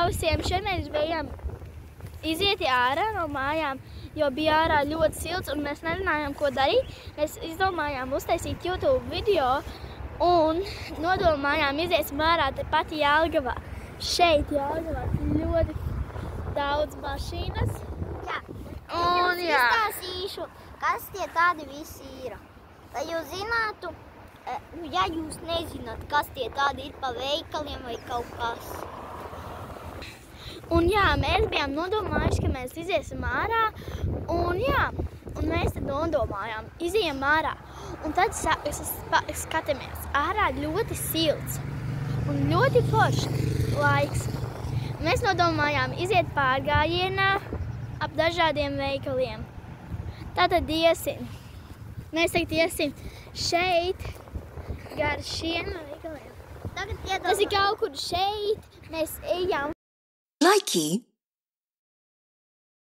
pausiem. Šeit mēs bijām iziet ārā no mājām, jo bija ārā ļoti silts un mēs nezinājām, ko darīt. Mēs izdomājām uztaisīt YouTube video un nodomājām iziesim ārā tepat Jelgavā. Šeit Jelgavā ļoti daudz mašīnas. Jā, Un es izstāstīšu, kas tie tādi visi ir. Lai jūs zinātu, ja jūs nezināt, kas tie tādi ir pa veikaliem vai kaut kas. Un jā, mēs bijām nodomājuši, ka mēs iziesim ārā, un jā, un mēs tad nodomājām, izījām ārā. Un tad skatāmies, ārā ļoti silts un ļoti foršs laiks. Mēs nodomājām iziet pārgājienā ap dažādiem veikaliem. Tātad iesim. Mēs tagad iesim šeit gar šiem veikaliem. Tas ir kaut kur šeit, mēs ejam. Likey